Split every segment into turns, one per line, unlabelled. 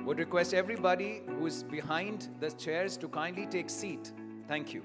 Would request everybody who's behind the chairs to kindly take seat. Thank you.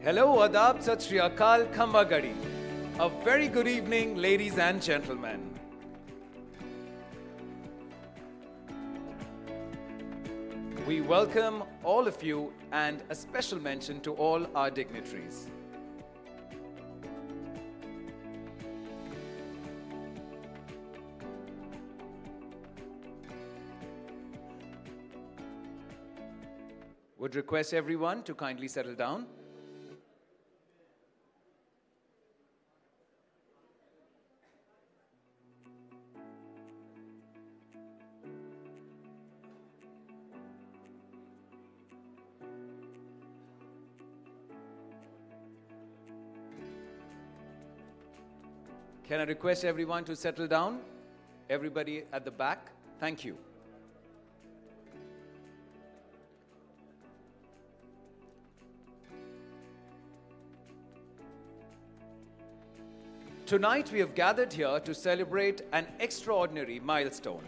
Hello, Adab, Sat Shri Akal, Khamba Gadi. A very good evening, ladies and gentlemen. We welcome all of you and a special mention to all our dignitaries. Would request everyone to kindly settle down. Can I request everyone to settle down? Everybody at the back, thank you. Tonight we have gathered here to celebrate an extraordinary milestone.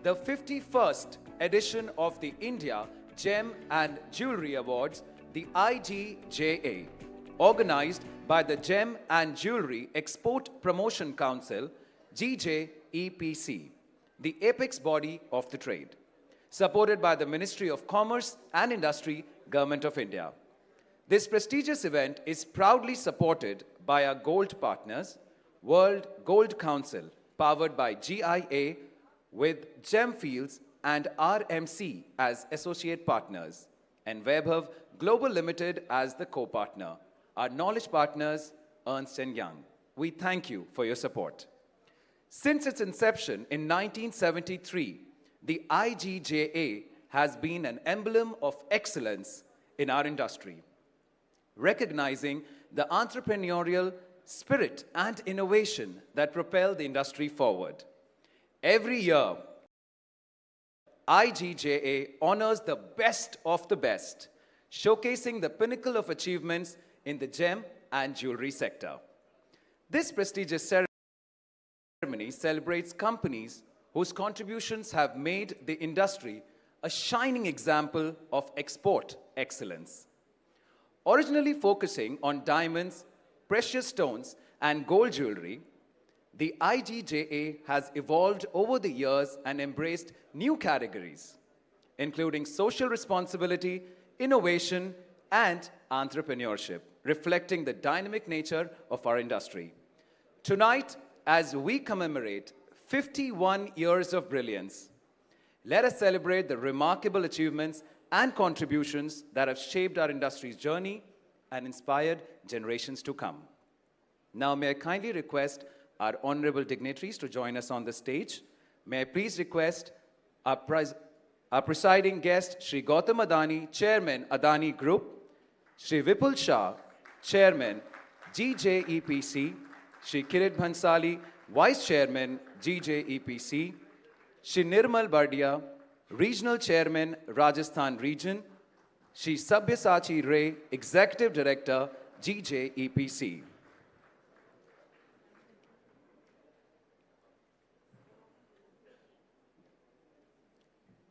The 51st edition of the India Gem and Jewellery Awards, the IGJA, organized by the Gem and Jewellery Export Promotion Council, GJEPC, the apex body of the trade, supported by the Ministry of Commerce and Industry, Government of India. This prestigious event is proudly supported by our gold partners, World Gold Council, powered by GIA, with Gemfields and RMC as associate partners, and Vaibhav Global Limited as the co-partner. Our knowledge partners, Ernst & Young. We thank you for your support. Since its inception in 1973, the IGJA has been an emblem of excellence in our industry, recognizing the entrepreneurial spirit and innovation that propel the industry forward. Every year, IGJA honors the best of the best, showcasing the pinnacle of achievements in the gem and jewelry sector. This prestigious ceremony celebrates companies whose contributions have made the industry a shining example of export excellence. Originally focusing on diamonds, precious stones, and gold jewelry, the IGJA has evolved over the years and embraced new categories, including social responsibility, innovation, and entrepreneurship, reflecting the dynamic nature of our industry. Tonight, as we commemorate 51 years of brilliance, let us celebrate the remarkable achievements and contributions that have shaped our industry's journey and inspired generations to come. Now, may I kindly request our honorable dignitaries to join us on the stage. May I please request our presiding guest, Shri Gautam Adani, Chairman, Adani Group, Shri Vipul Shah, Chairman, GJEPC, Shri Kirit Bhansali, Vice Chairman, GJEPC, Shri Nirmal Bardia, Regional Chairman, Rajasthan Region, Shri Sabyasachi Ray, Executive Director, GJEPC.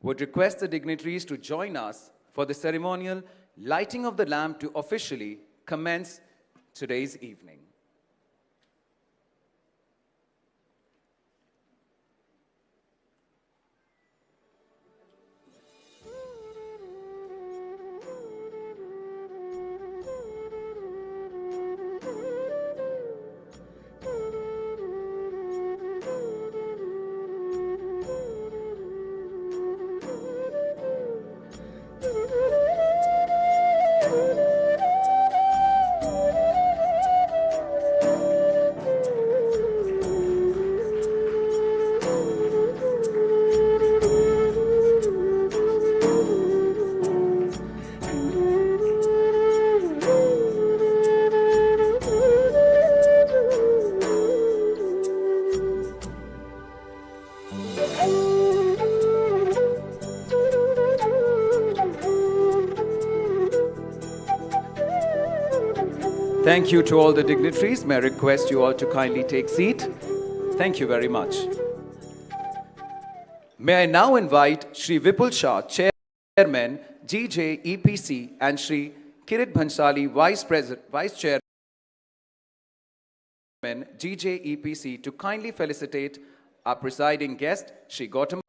Would request the dignitaries to join us for the ceremonial lighting of the lamp to officially commence today's evening. Thank you to all the dignitaries. May I request you all to kindly take seat. Thank you very much. May I now invite Shri Vipul Shah, Chairman, GJEPC, and Shri Kirit Bhansali, Vice Chairman, GJEPC, to kindly felicitate our presiding guest, Shri Gautam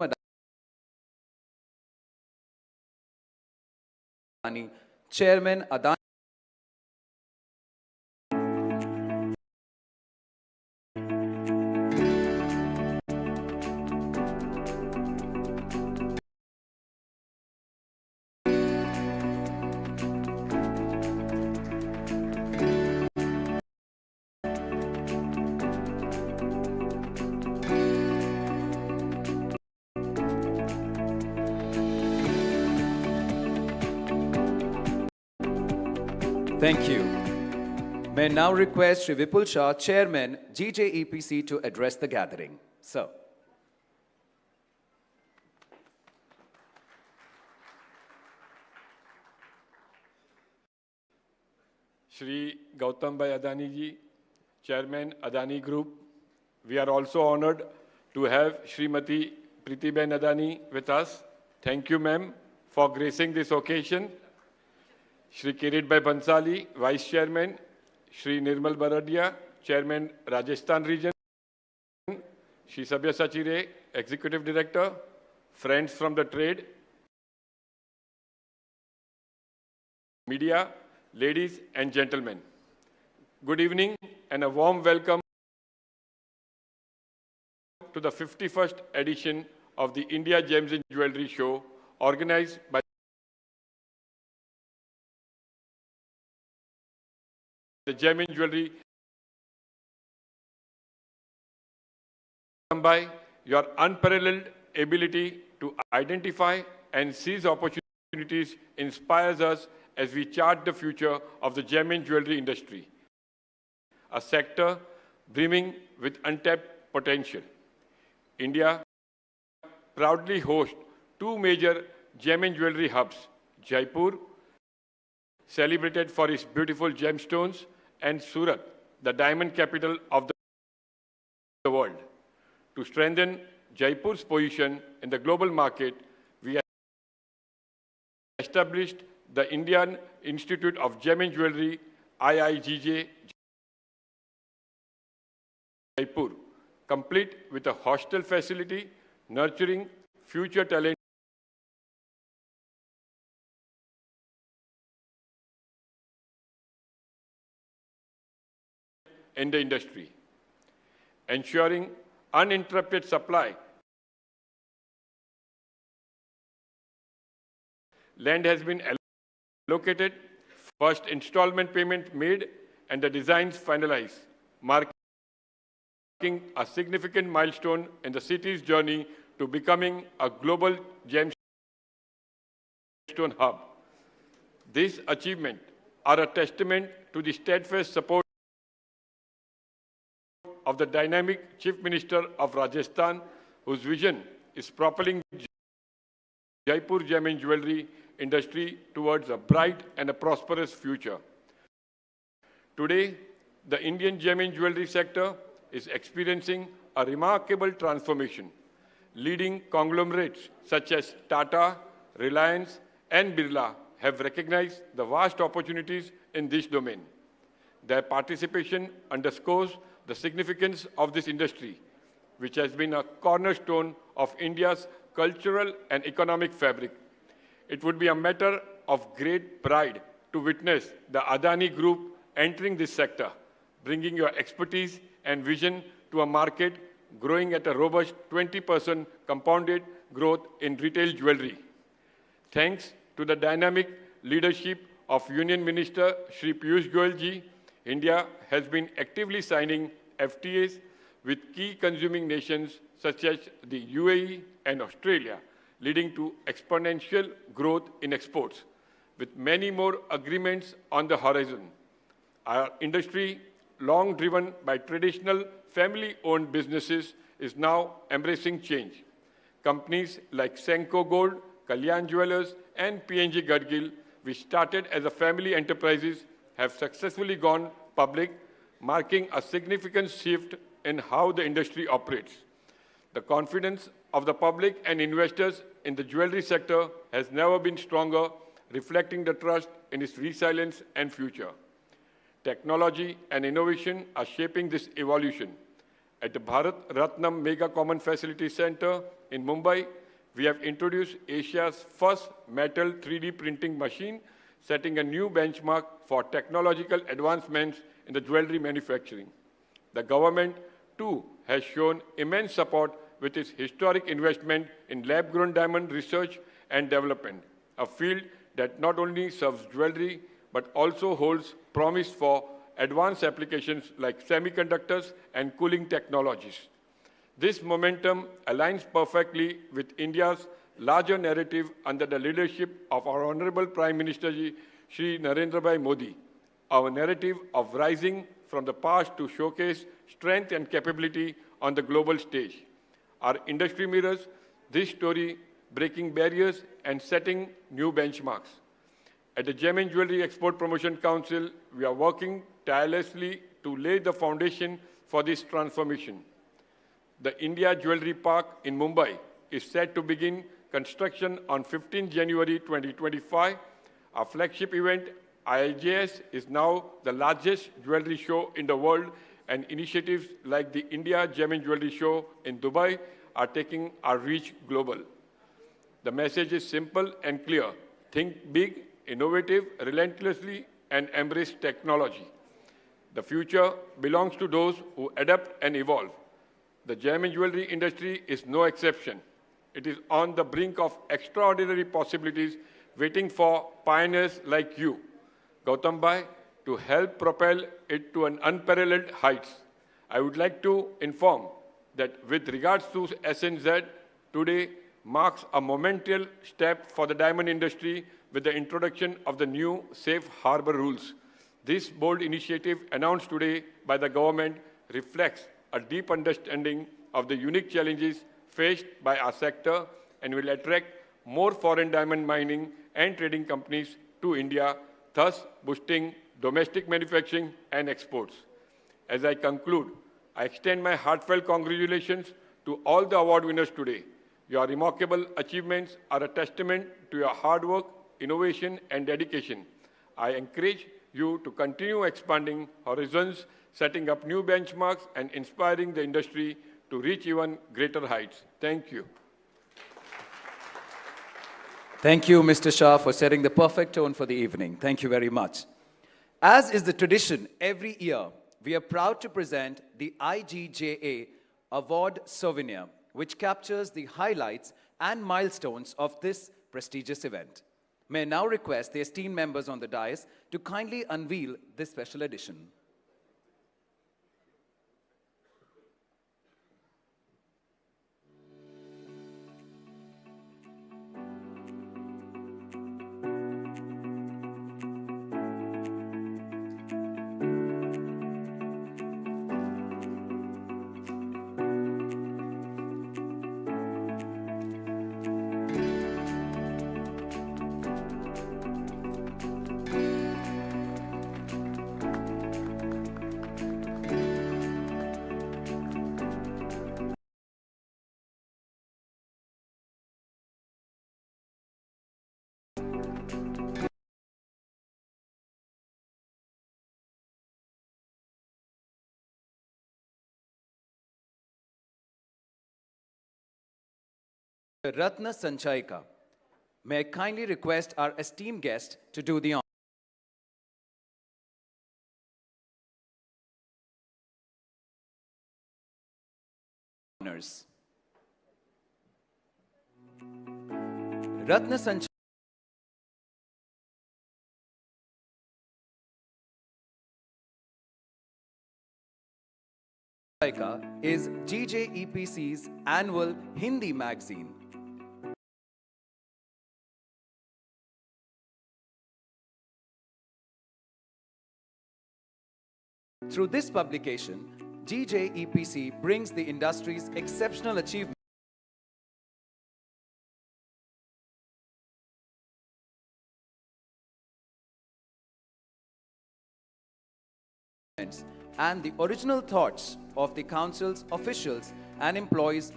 Adani, Chairman, Adani. Thank you. May I now request Shri Vipul Shah, Chairman, GJEPC, to address the gathering. Sir.
Shri Gautam Adani ji, Chairman, Adani Group. We are also honored to have Srimati Pvt Ltd Adani with us. Thank you, ma'am, for gracing this occasion. Shri Kirit Bhansali, Vice Chairman, Shri Nirmal Bardia, Chairman, Rajasthan Region, Shri Sabyasachi Ray, Executive Director, friends from the trade, media, ladies and gentlemen. Good evening and a warm welcome to the 51st edition of the India Gems and Jewellery Show, organized by the Gem and Jewellery. By your unparalleled ability to identify and seize opportunities inspires us as we chart the future of the gem and jewellery industry, a sector brimming with untapped potential. India proudly hosts two major gem and jewellery hubs, Jaipur celebrated for its beautiful gemstones, and Surat, the diamond capital of the world. To strengthen Jaipur's position in the global market, we established the Indian Institute of Gem and Jewellery, IIGJ, Jaipur, complete with a hostel facility, nurturing future talent in the industry, ensuring uninterrupted supply. Land has been allocated, first installment payment made, and the designs finalized, marking a significant milestone in the city's journey to becoming a global gemstone hub. This achievement are a testament to the steadfast support of the dynamic Chief Minister of Rajasthan, whose vision is propelling Jaipur gem and jewellery industry towards a bright and a prosperous future. Today, the Indian gem and jewellery sector is experiencing a remarkable transformation. Leading conglomerates such as Tata, Reliance, and Birla have recognized the vast opportunities in this domain. Their participation underscores the significance of this industry, which has been a cornerstone of India's cultural and economic fabric. It would be a matter of great pride to witness the Adani Group entering this sector, bringing your expertise and vision to a market growing at a robust 20% compounded growth in retail jewellery. Thanks to the dynamic leadership of Union Minister Shri Piyush Goyal ji, India has been actively signing FTAs with key consuming nations such as the UAE and Australia, leading to exponential growth in exports, with many more agreements on the horizon. Our industry, long driven by traditional family-owned businesses, is now embracing change. Companies like Senco Gold, Kalyan Jewellers, and PNG Gadgil, which started as a family enterprises, have successfully gone public, marking a significant shift in how the industry operates. The confidence of the public and investors in the jewellery sector has never been stronger, reflecting the trust in its resilience and future. Technology and innovation are shaping this evolution. At the Bharat Ratnam Mega Common Facility Center in Mumbai, we have introduced Asia's first metal 3D printing machine, setting a new benchmark for technological advancements in the jewellery manufacturing. The government, too, has shown immense support with its historic investment in lab-grown diamond research and development, a field that not only serves jewellery, but also holds promise for advanced applications like semiconductors and cooling technologies. This momentum aligns perfectly with India's larger narrative under the leadership of our Honorable Prime Minister Ji, Shri Narendra Bhai Modi, our narrative of rising from the past to showcase strength and capability on the global stage. Our industry mirrors this story, breaking barriers and setting new benchmarks. At the Gem and Jewellery Export Promotion Council, we are working tirelessly to lay the foundation for this transformation. The India Jewellery Park in Mumbai is set to begin construction on 15 January 2025. Our flagship event, IIJS, is now the largest jewellery show in the world, and initiatives like the India Gem and Jewellery Show in Dubai are taking our reach global. The message is simple and clear. Think big, innovative, relentlessly, and embrace technology. The future belongs to those who adapt and evolve. The gem and jewellery industry is no exception. It is on the brink of extraordinary possibilities, waiting for pioneers like you, Gautam Bhai, to help propel it to an unparalleled heights. I would like to inform that with regards to SNZ, today marks a momentous step for the diamond industry with the introduction of the new safe harbor rules. This bold initiative announced today by the government reflects a deep understanding of the unique challenges faced by our sector and will attract more foreign diamond mining and trading companies to India, thus boosting domestic manufacturing and exports. As I conclude, I extend my heartfelt congratulations to all the award winners today. Your remarkable achievements are a testament to your hard work, innovation, and dedication. I encourage you to continue expanding horizons, setting up new benchmarks, and inspiring the industry to reach even greater heights. Thank you.
Thank you, Mr. Shah, for setting the perfect tone for the evening. Thank you very much. As is the tradition every year, we are proud to present the IGJA Award Souvenir, which captures the highlights and milestones of this prestigious event. May I now request the esteemed members on the dais to kindly unveil this special edition. Ratna Sanchayika. May I kindly request our esteemed guest to do the honors. Ratna Sanchayika is GJEPC's annual Hindi magazine. Through this publication, GJEPC brings the industry's exceptional achievements and the original thoughts of the council's officials and employees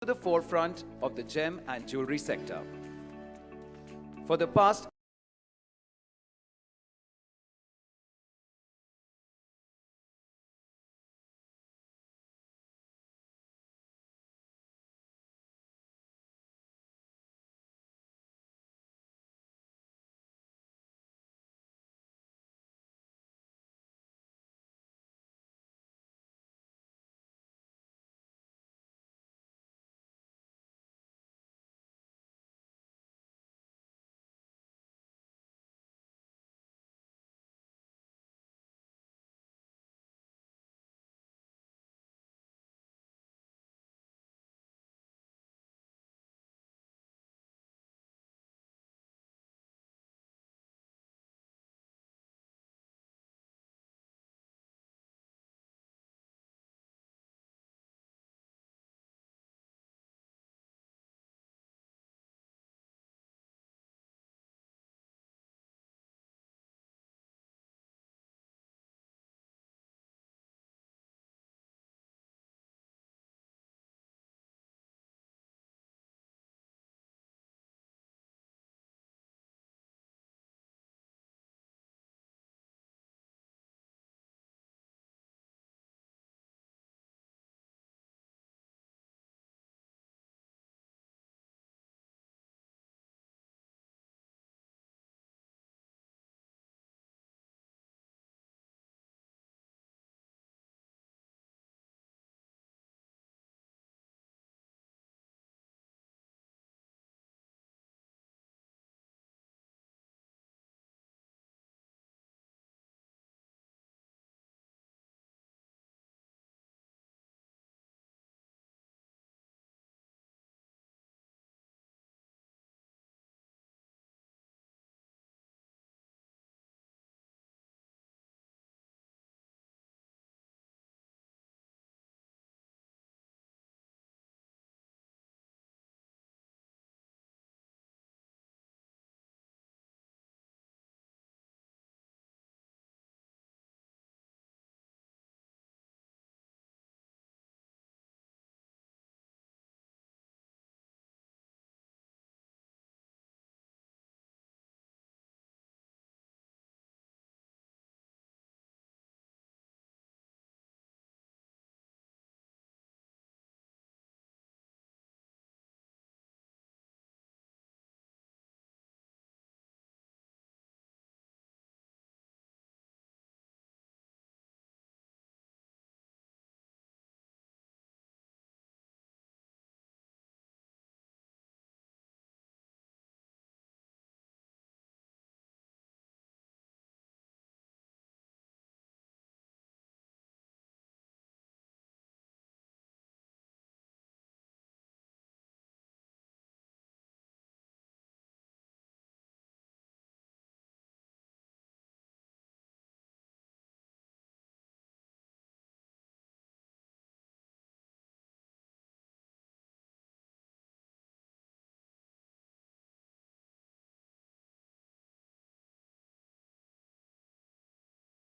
to the forefront of the gem and jewelry sector. For the past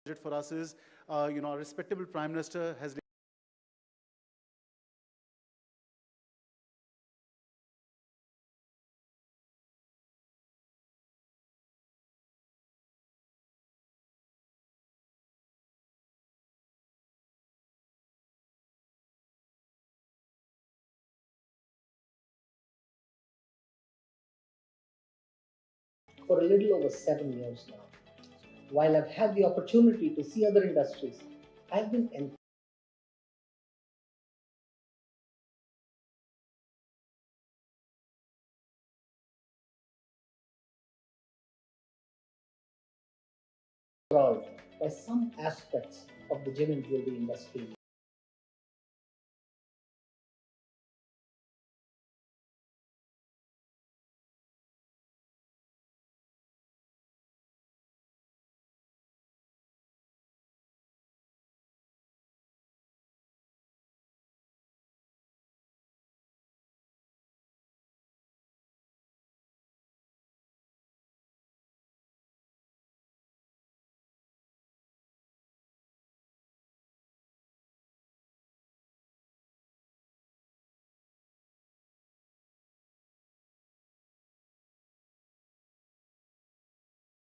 For us is, our respectable Prime Minister has
for a little over 7 years now. While I've had the opportunity to see other industries, I've been enthralled by some aspects of the gem and jewelry industry.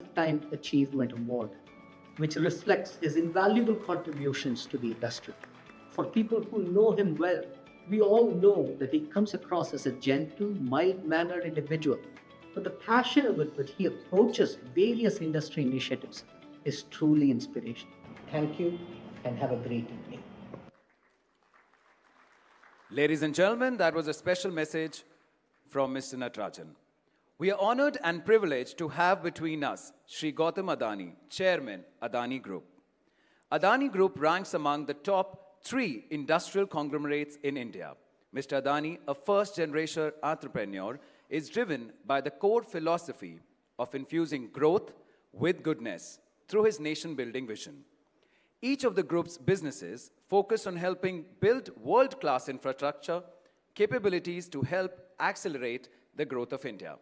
Lifetime Achievement Award, which reflects his invaluable contributions to the industry. For people who know him well, we all know that he comes across as a gentle, mild-mannered individual, but the passion with which he approaches various industry initiatives is truly inspirational. Thank you and have a great evening.
Ladies and gentlemen, that was a special message from Mr. Natarajan. We are honored and privileged to have between us Shri Gautam Adani, Chairman, Adani Group. Adani Group ranks among the top 3 industrial conglomerates in India. Mr. Adani, a first-generation entrepreneur, is driven by the core philosophy of infusing growth with goodness through his nation-building vision. Each of the group's businesses focus on helping build world-class infrastructure capabilities to help accelerate the growth of India.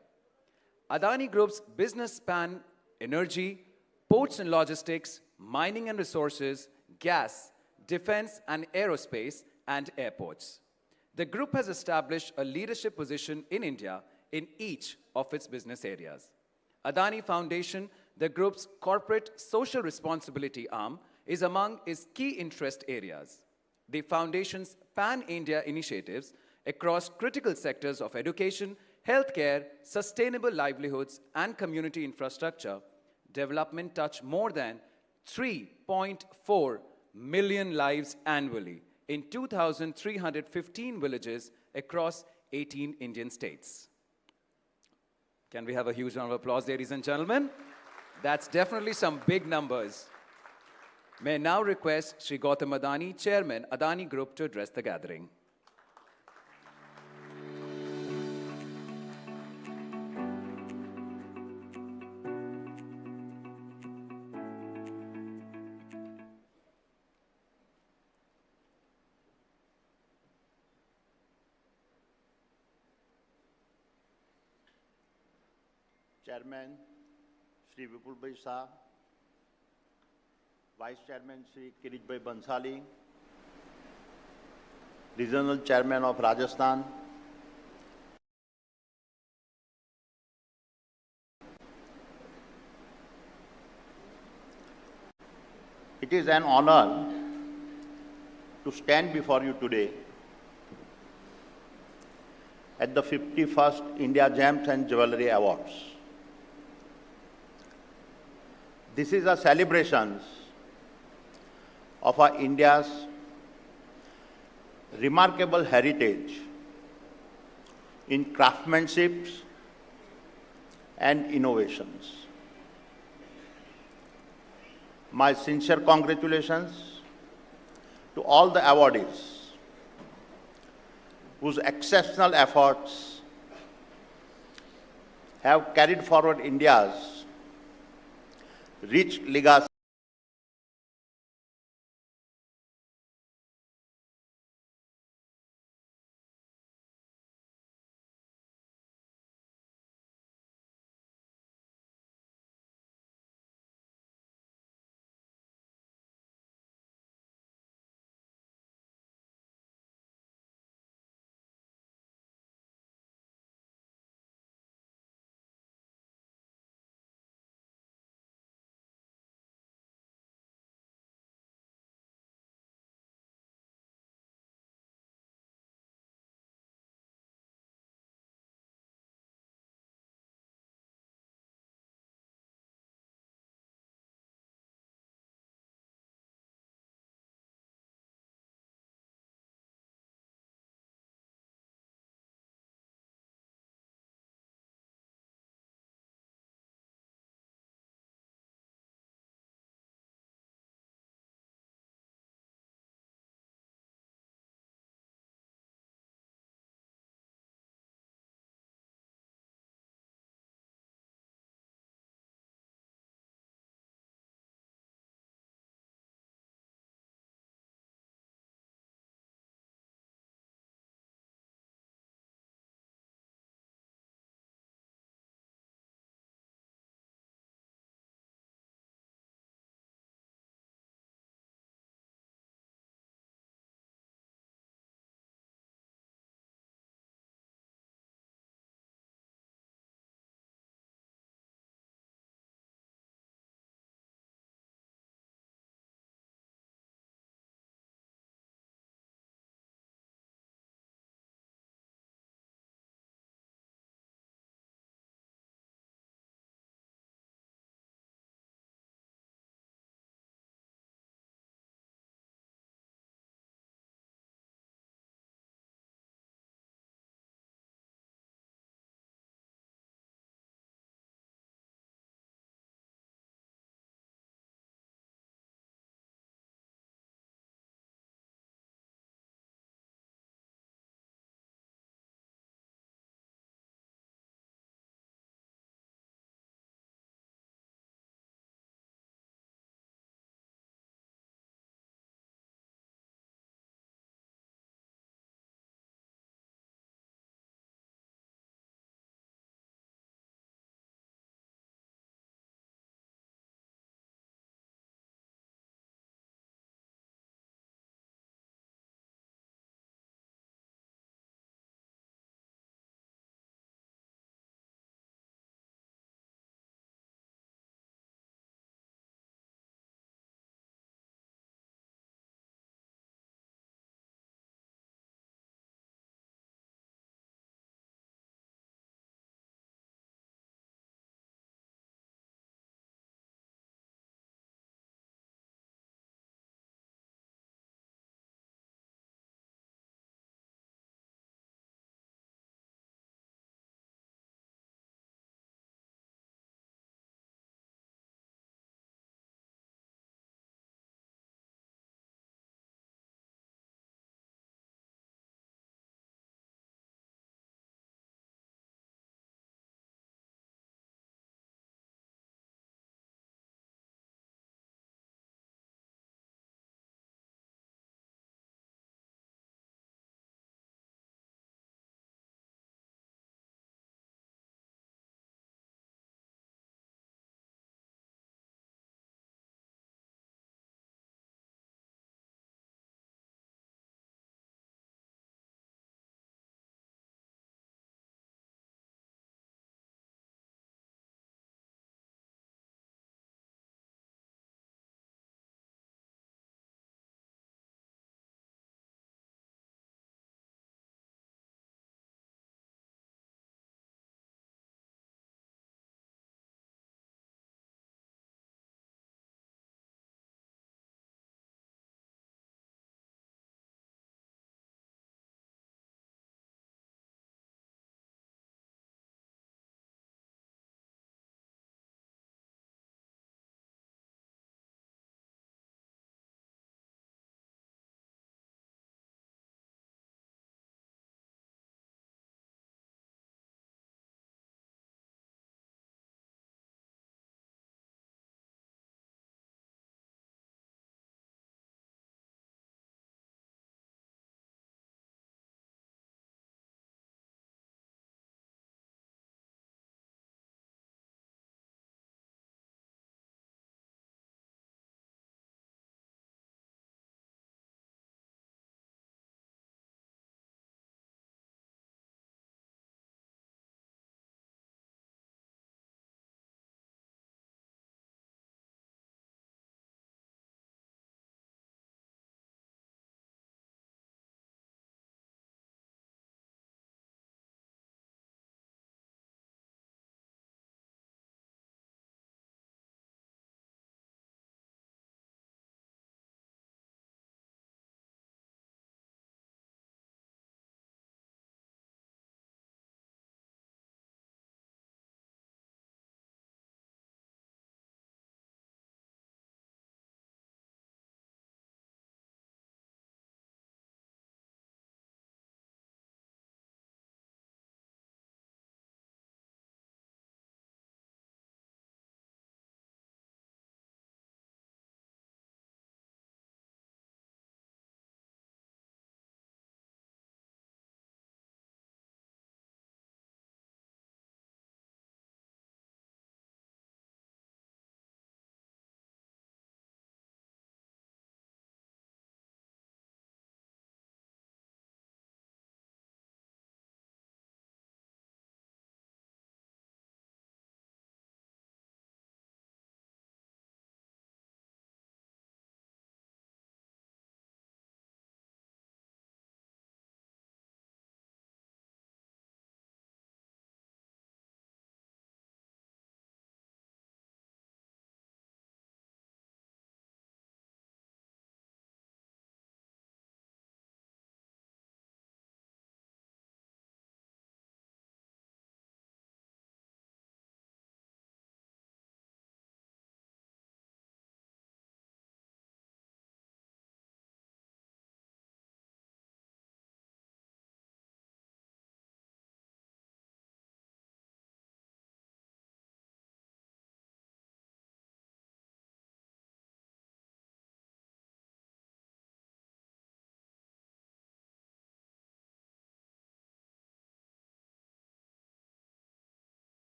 Adani Group's business span energy, ports and logistics, mining and resources, gas, defense and aerospace, and airports. The group has established a leadership position in India in each of its business areas. Adani Foundation, the group's corporate social responsibility arm, is among its key interest areas. The foundation's pan-India initiatives across critical sectors of education, healthcare, sustainable livelihoods, and community infrastructure development touch more than 3.4 million lives annually in 2,315 villages across 18 Indian states. Can we have a huge round of applause, ladies and gentlemen? That's definitely some big numbers. May I now request Shri Gautam Adani, Chairman, Adani Group, to address the gathering.
Chairman Shri Vipul Bhai Shah, Vice Chairman Shri Kirish Bhai Bansali, Regional Chairman of Rajasthan, it is an honor to stand before you today at the 51st India Gems and Jewellery Awards. This is a celebration of our India's remarkable heritage in craftsmanship and innovations. My sincere congratulations to all the awardees whose exceptional efforts have carried forward India's rich legacy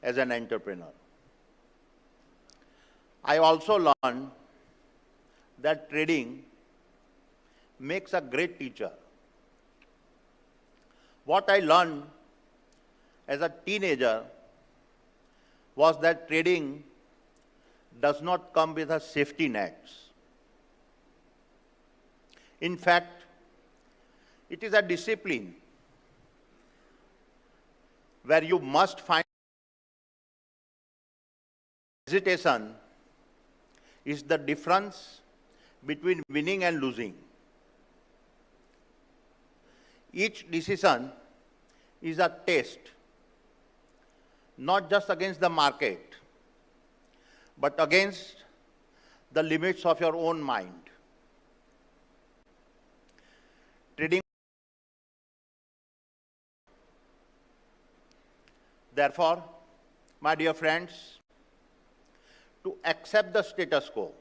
as an entrepreneur. I also learned that trading makes a great teacher. What I learned as a teenager was that trading does not come with a safety nets. In fact, it is a discipline where you must find hesitation is the difference between winning and losing. Each decision is a test, not just against the market, but against the limits of your own mind. Trading. Therefore, my dear friends, to accept the status quo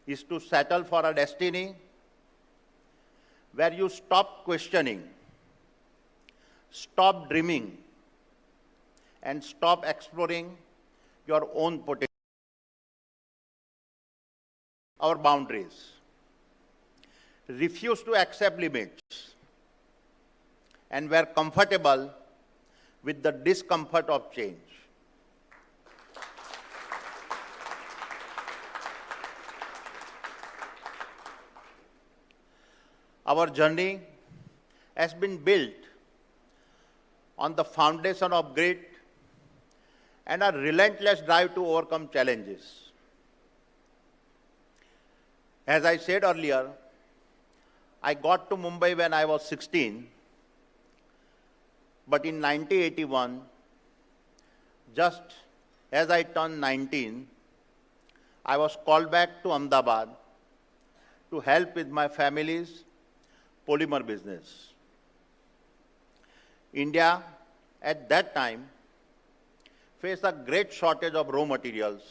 is to settle for a destiny where you stop questioning, stop dreaming, and stop exploring your own potential, our boundaries. Refuse to accept limits and were comfortable with the discomfort of change. Our journey has been built on the foundation of grit and a relentless drive to overcome challenges. As I said earlier, I got to Mumbai when I was 16, but in 1981, just as I turned 19, I was called back to Ahmedabad to help with my family's polymer business. India, at that time, faced a great shortage of raw materials,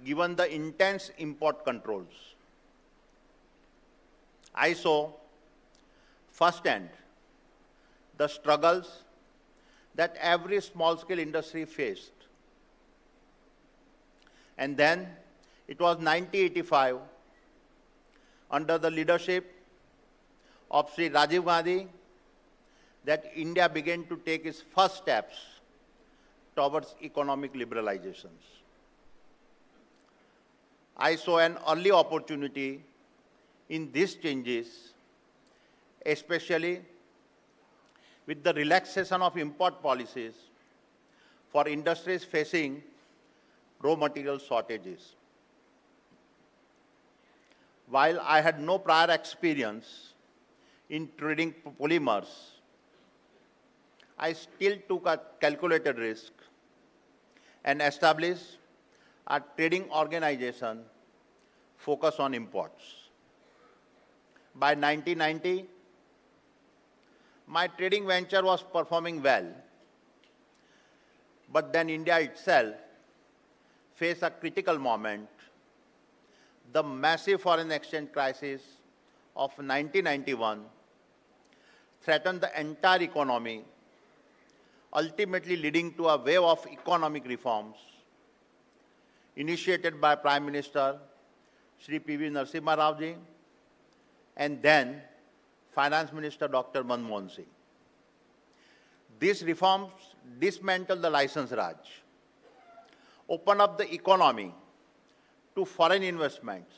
given the intense import controls. I saw firsthand the struggles that every small-scale industry faced. And then it was 1985, under the leadership of Sri Rajiv Gandhi, that India began to take its first steps towards economic liberalizations. I saw an early opportunity in these changes, especially with the relaxation of import policies for industries facing raw material shortages. While I had no prior experience in trading polymers, I still took a calculated risk and established a trading organization focused on imports. By 1990, my trading venture was performing well, but then India itself faced a critical moment. The massive foreign exchange crisis of 1991 threatened the entire economy, ultimately leading to a wave of economic reforms initiated by Prime Minister Shri P.V. Narasimha Rao ji and then Finance Minister Dr. Manmohan Singh. These reforms dismantled the license Raj, opened up the economy to foreign investments,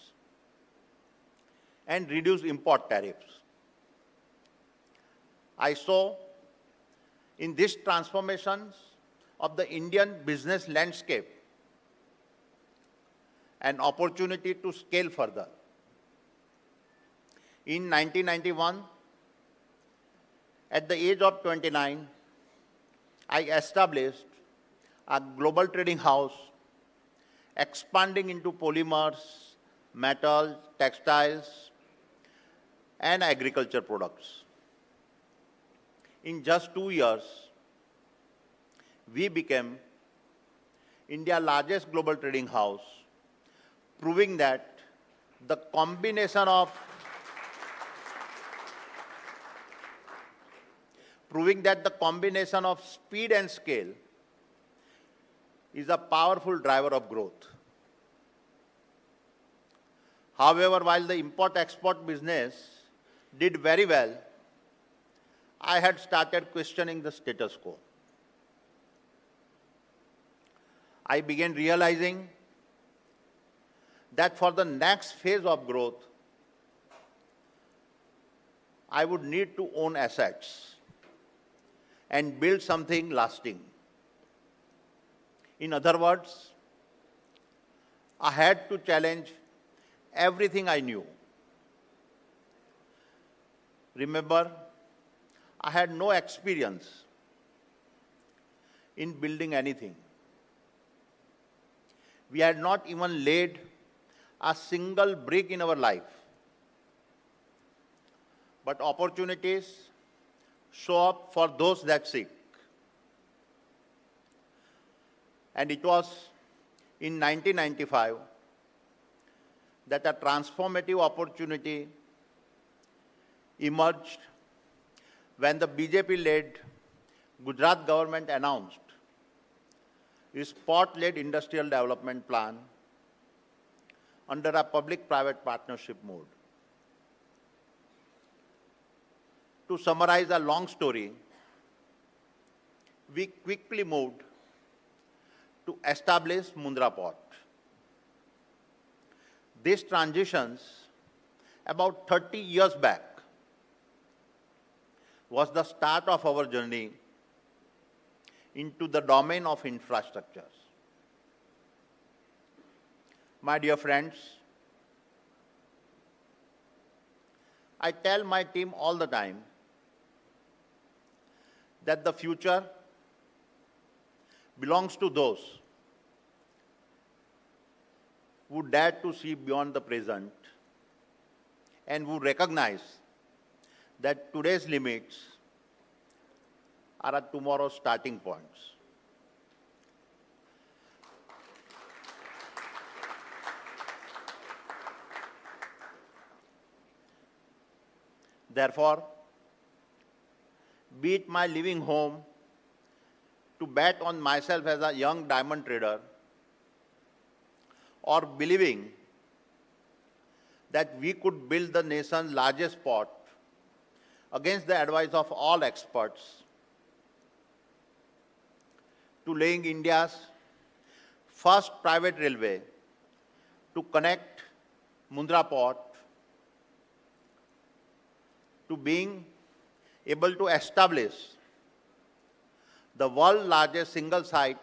and reduced import tariffs. I saw in these transformations of the Indian business landscape an opportunity to scale further. In 1991, at the age of 29, I established a global trading house expanding into polymers, metals, textiles, and agriculture products. In just 2 years, we became India's largest global trading house, proving that the combination proving that the combination of speed and scale is a powerful driver of growth. However, while the import-export business did very well, I had started questioning the status quo. I began realizing that for the next phase of growth, I would need to own assets and build something lasting. In other words, I had to challenge everything I knew. Remember, I had no experience in building anything. We had not even laid a single brick in our life. But opportunities show up for those that seek. And it was in 1995 that a transformative opportunity emerged when the BJP-led Gujarat government announced its port-led industrial development plan under a public-private partnership mode. To summarize a long story, we quickly moved to establish Mundra Port. These transitions, about 30 years back, was the start of our journey into the domain of infrastructures. My dear friends, I tell my team all the time that the future belongs to those who dare to see beyond the present and who recognize that today's limits are at tomorrow's starting points. Therefore, be it my leaving home to bet on myself as a young diamond trader, or believing that we could build the nation's largest port against the advice of all experts, to laying India's first private railway to connect Mundra Port, to being able to establish the world's largest single-site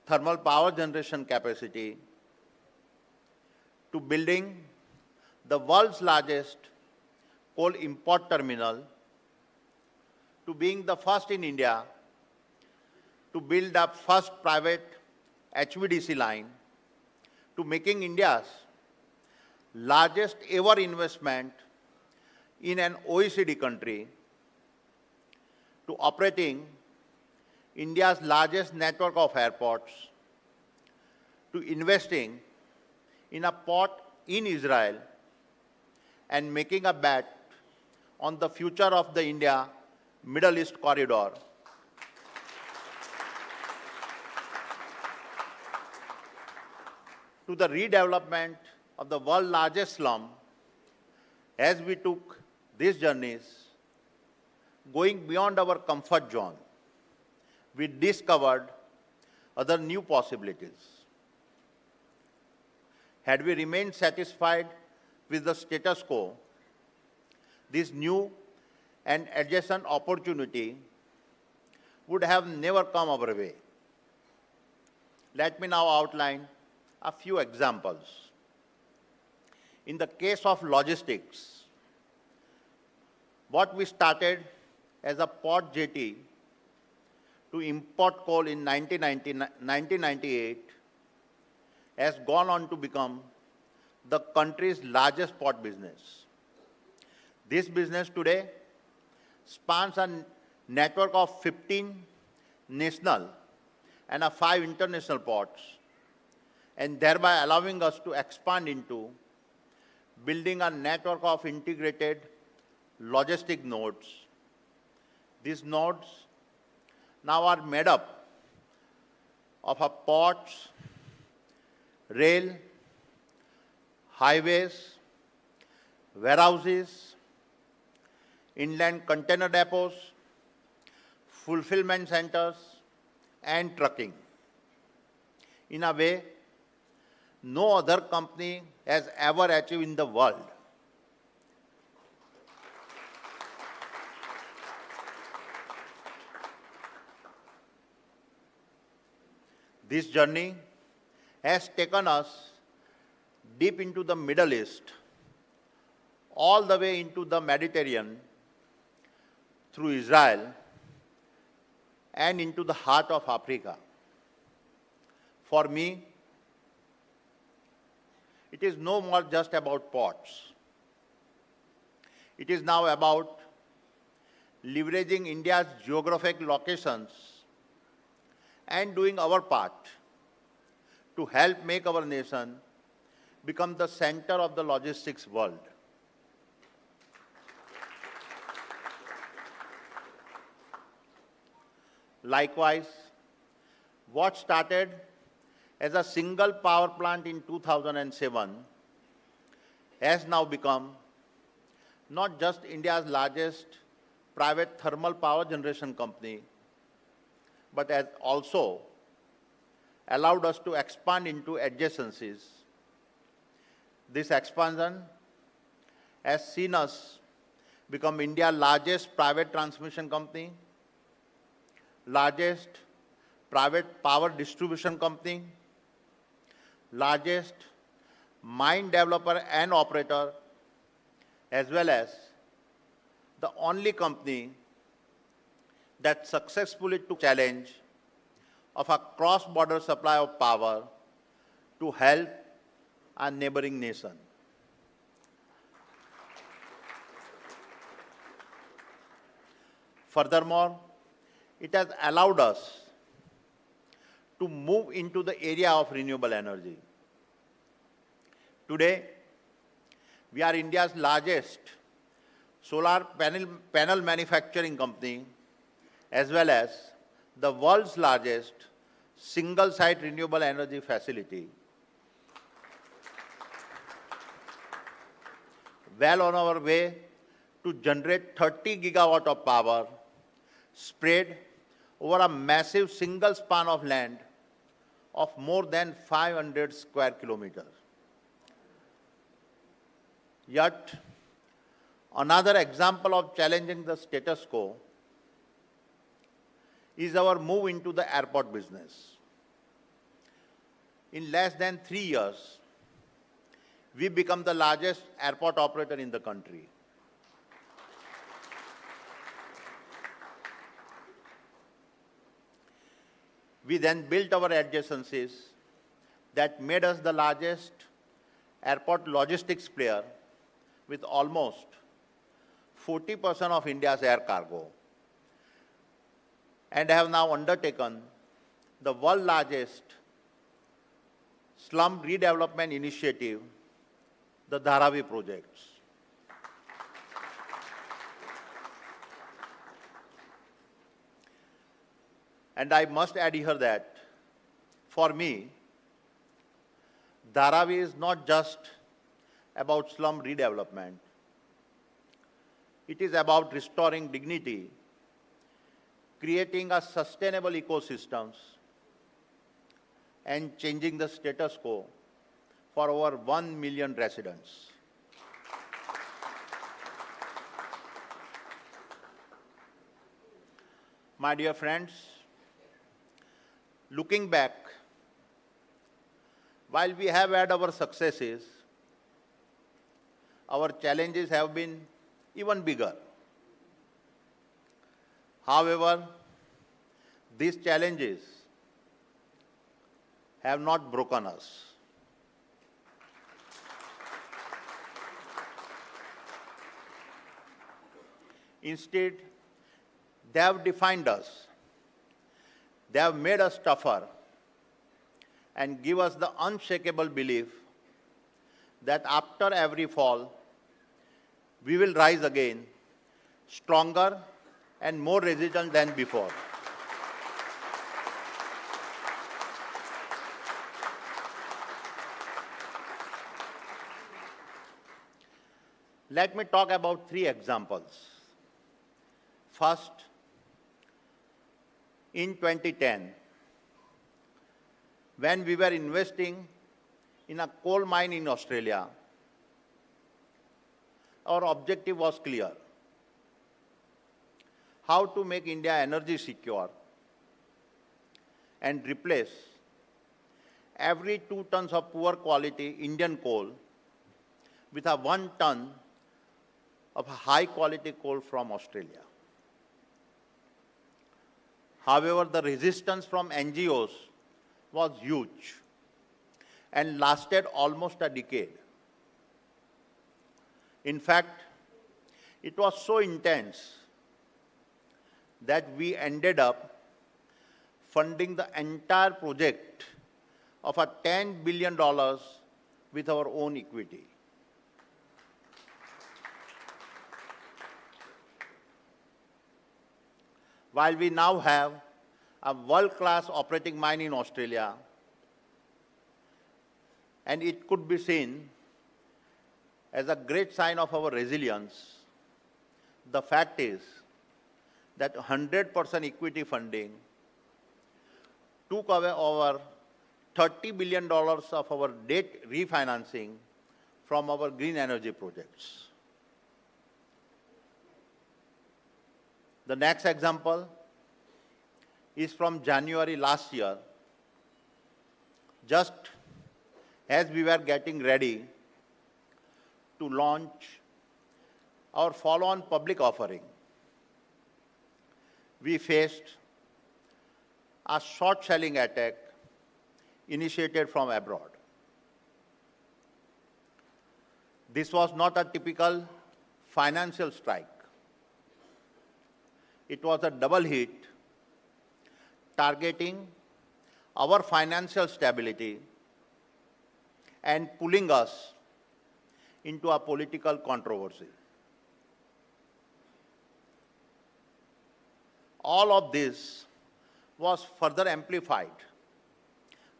thermal power generation capacity, to building the world's largest coal import terminal, to being the first in India to build the first private HVDC line, to making India's largest ever investment in an OECD country, to operating India's largest network of airports, to investing in a port in Israel and making a bet on the future of the India-Middle East corridor, to the redevelopment of the world's largest slum. As we took these journeys, going beyond our comfort zone, we discovered other new possibilities. Had we remained satisfied with the status quo, this new and adjacent opportunity would have never come our way. Let me now outline a few examples. In the case of logistics, what we started as a port jetty to import coal in 1998 has gone on to become the country's largest port business. This business today spans a network of 15 national and 5 international ports, and thereby allowing us to expand into building a network of integrated logistic nodes These nodes now are made up of our ports, rail, highways, warehouses, inland container depots, fulfillment centers, and trucking. In a way, no other company has ever achieved in the world. This journey has taken us deep into the Middle East, all the way into the Mediterranean, through Israel, and into the heart of Africa. For me, it is no more just about ports. It is now about leveraging India's geographic locations and doing our part to help make our nation become the center of the logistics world. Likewise, what started as a single power plant in 2007 has now become not just India's largest private thermal power generation company, but has also allowed us to expand into adjacencies. This expansion has seen us become India's largest private transmission company, largest private power distribution company, largest mine developer and operator, as well as the only company that successfully took challenge of a cross-border supply of power to help a neighboring nation. Furthermore, it has allowed us to move into the area of renewable energy. Today, we are India's largest solar panel manufacturing company, as well as the world's largest single-site renewable energy facility. Well on our way to generate 30 gigawatt of power spread over a massive single span of land of more than 500 square kilometers. Yet, another example of challenging the status quo is our move into the airport business. In less than 3 years, we become the largest airport operator in the country. We then built our adjacencies that made us the largest airport logistics player with almost 40% of India's air cargo, and have now undertaken the world's largest slum redevelopment initiative, the Dharavi projects. And I must add here that, for me, Dharavi is not just about slum redevelopment. It is about restoring dignity, creating a sustainable ecosystems, and changing the status quo for over 1 million residents. My dear friends, looking back, while we have had our successes, our challenges have been even bigger. However, these challenges have not broken us. Instead, they have defined us. They have made us tougher and give us the unshakable belief that after every fall, we will rise again stronger and more resilient than before. Let me talk about 3 examples. First, in 2010, when we were investing in a coal mine in Australia, our objective was clear: how to make India energy secure and replace every 2 tons of poor quality Indian coal with a 1 ton of high quality coal from Australia. However, the resistance from NGOs was huge and lasted almost a decade. In fact, it was so intense that we ended up funding the entire project of a $10 billion with our own equity. While we now have a world-class operating mine in Australia, and it could be seen as a great sign of our resilience, the fact is that 100% equity funding took away over $30 billion of our debt refinancing from our green energy projects. The next example is from January last year. Just as we were getting ready to launch our follow-on public offering, we faced a short-selling attack initiated from abroad. This was not a typical financial strike. It was a double hit targeting our financial stability and pulling us into a political controversy. All of this was further amplified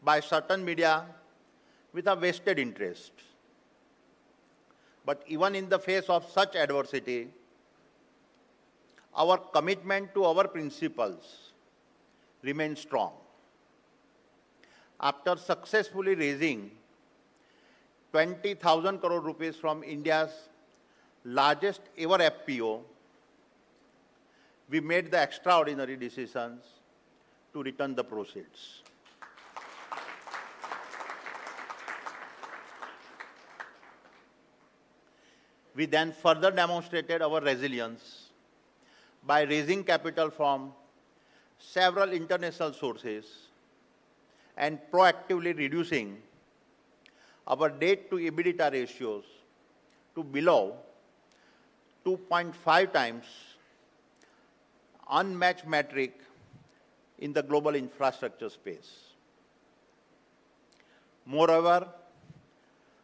by certain media with a vested interest. But even in the face of such adversity, our commitment to our principles remains strong. After successfully raising 20,000 crore rupees from India's largest ever FPO, we made the extraordinary decisions to return the proceeds. We then further demonstrated our resilience by raising capital from several international sources and proactively reducing our debt to EBITDA ratios to below 2.5 times, unmatched metric in the global infrastructure space. Moreover,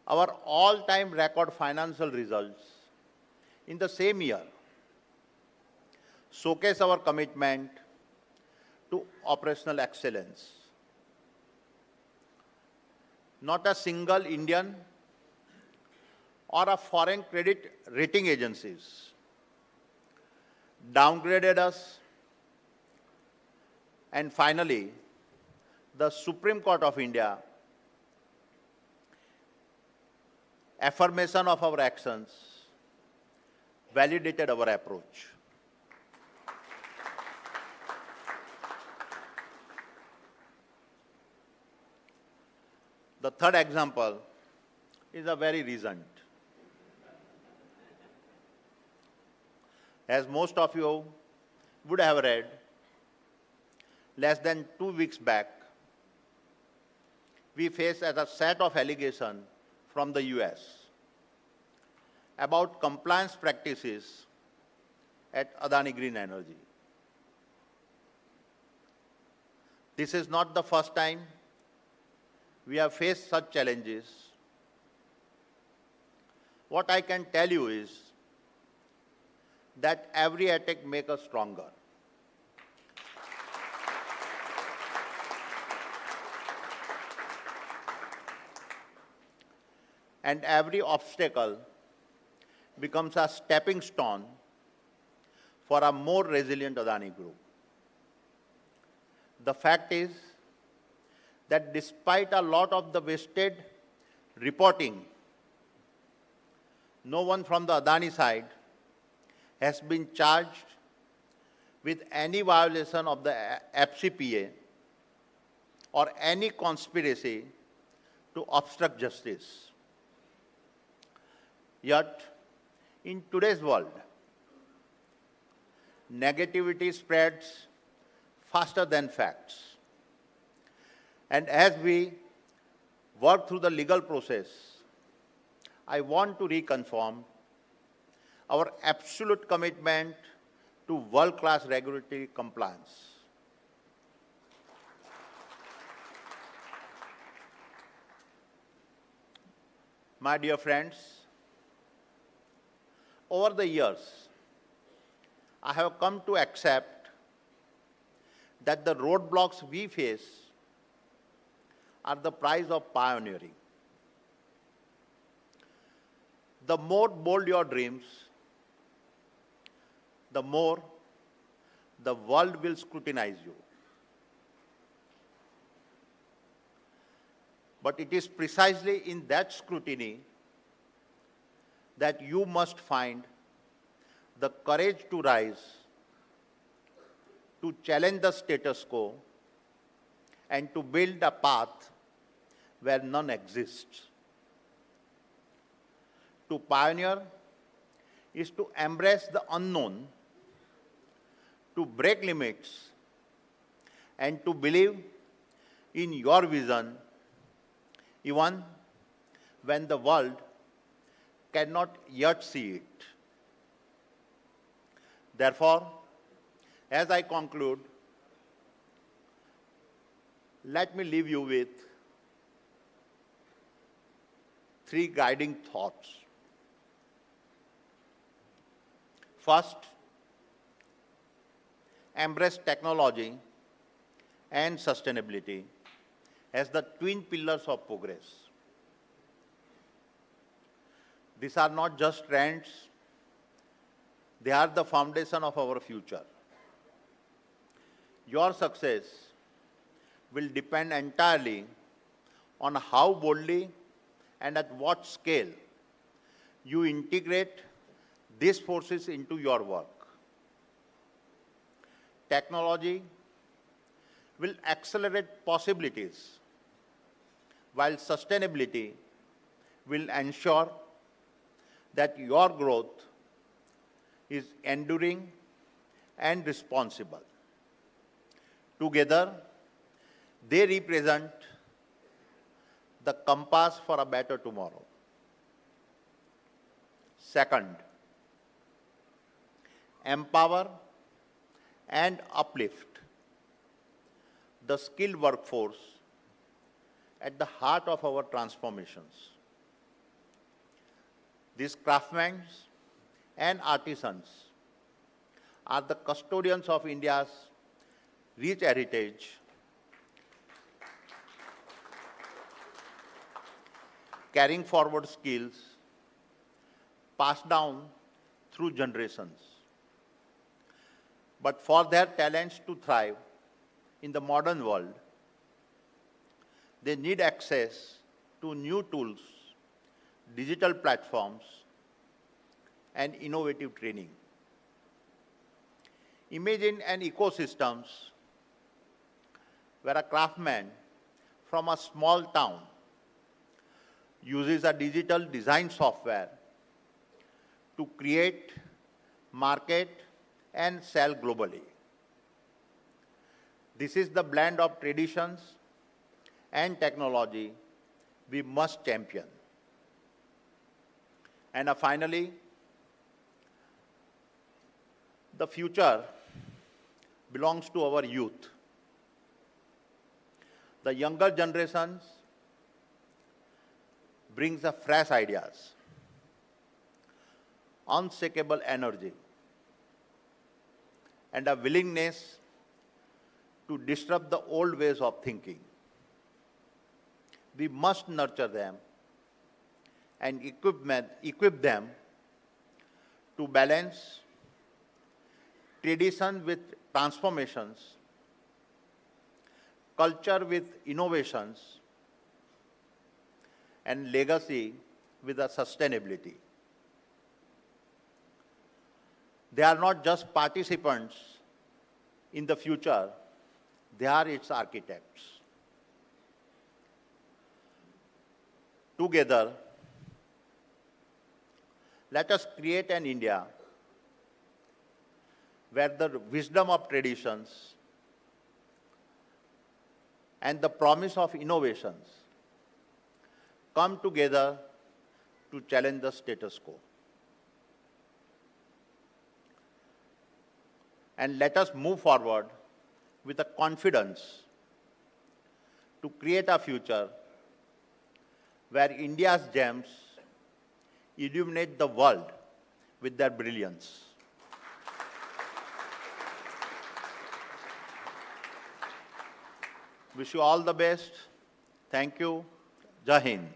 our all-time record financial results in the same year showcase our commitment to operational excellence. Not a single Indian or a foreign credit rating agencies downgraded us. And finally, the Supreme Court of India, affirmation of our actions, validated our approach. The third example is a very recent. As most of you would have read, less than 2 weeks back, we faced a set of allegations from the US about compliance practices at Adani Green Energy. This is not the first time we have faced such challenges. What I can tell you is that every attack makes us stronger. And every obstacle becomes a stepping stone for a more resilient Adani Group. The fact is that despite a lot of the wasted reporting, no one from the Adani side has been charged with any violation of the FCPA or any conspiracy to obstruct justice. Yet, in today's world, negativity spreads faster than facts. And as we work through the legal process, I want to reconfirm our absolute commitment to world-class regulatory compliance. My dear friends, over the years, I have come to accept that the roadblocks we face are the price of pioneering. The more bold your dreams, the more the world will scrutinize you. But it is precisely in that scrutiny that you must find the courage to rise, to challenge the status quo, and to build a path where none exists. To pioneer is to embrace the unknown, to break limits, and to believe in your vision even when the world cannot yet see it. Therefore, as I conclude, let me leave you with three guiding thoughts. First, embrace technology and sustainability as the twin pillars of progress. These are not just trends, they are the foundation of our future. Your success will depend entirely on how boldly and at what scale you integrate these forces into your work. Technology will accelerate possibilities, while sustainability will ensure that your growth is enduring and responsible. Together, they represent the compass for a better tomorrow. Second, empower and uplift the skilled workforce at the heart of our transformations. These craftsmen and artisans are the custodians of India's rich heritage, carrying forward skills passed down through generations. But for their talents to thrive in the modern world, they need access to new tools, digital platforms, and innovative training. Imagine an ecosystem where a craftsman from a small town uses a digital design software to create, market, and sell globally. This is the blend of traditions and technology we must champion. And finally, the future belongs to our youth. The younger generations brings fresh ideas, unshakable energy, and a willingness to disrupt the old ways of thinking. We must nurture them and equip them to balance tradition with transformations, culture with innovations, and legacy with a sustainability. They are not just participants in the future, they are its architects. Together, let us create an India where the wisdom of traditions and the promise of innovations come together to challenge the status quo. And let us move forward with a confidence to create a future where India's gems illuminate the world with their brilliance. Wish you all the best. Thank you. Jai Hind.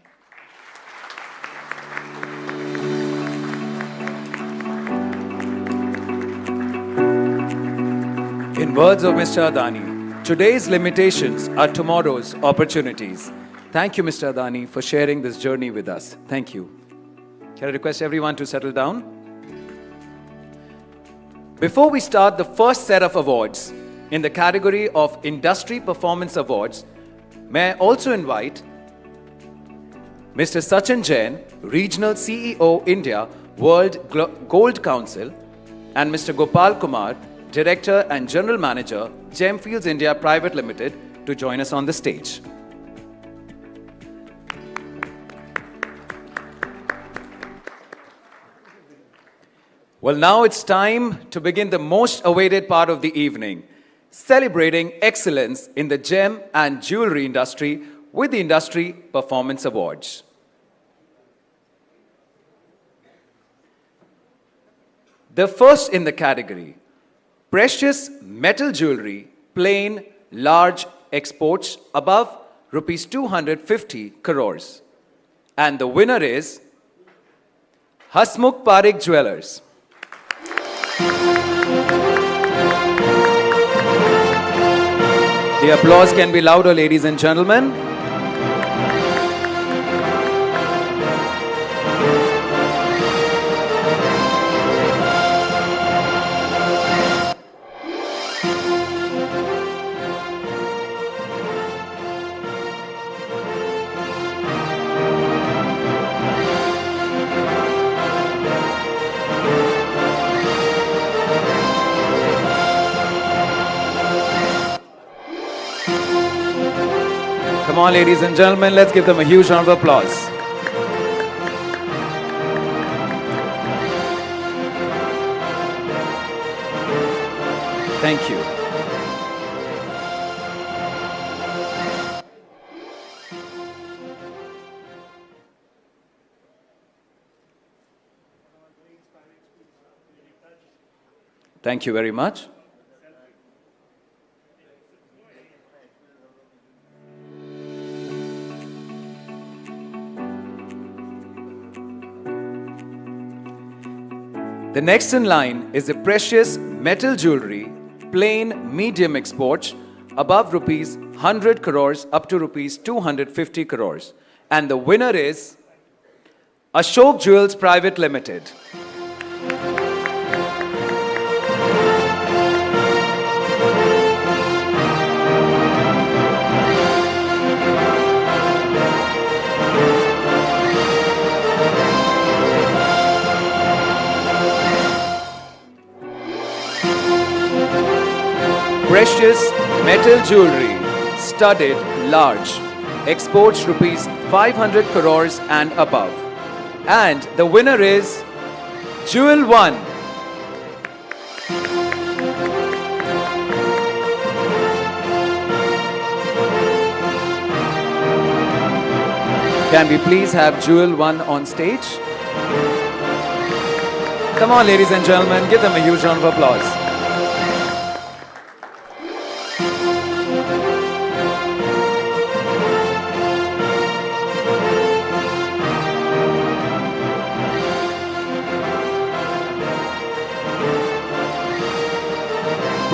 In words of Mr. Adani, today's limitations are tomorrow's opportunities. Thank you, Mr. Adani, for sharing this journey with us. Thank you. Can I request everyone to settle down? Before we start the first set of awards in the category of Industry Performance Awards, may I also invite Mr. Sachin Jain, Regional CEO, India, World Gold Council, and Mr. Gopal Kumar, Director and General Manager, Gemfields India Private Limited, to join us on the stage. Well, now it's time to begin the most awaited part of the evening, celebrating excellence in the gem and jewelry industry with the Industry Performance Awards. The first in the category, Precious Metal Jewelry, Plain Large Exports above Rs 250 crores. And the winner is Hasmukh Parekh Jewellers. The applause can be louder, ladies and gentlemen. Come on, ladies and gentlemen, let's give them a huge round of applause. Thank you. Thank you very much. The next in line is the Precious Metal Jewelry, Plain Medium Exports above Rs 100 crores up to Rs 250 crores. And the winner is Ashok Jewels Private Limited. Precious Metal Jewelry, Studded Large, exports Rs 500 crores and above. And the winner is Jewel 1. Can we please have Jewel 1 on stage? Come on, ladies and gentlemen, give them a huge round of applause.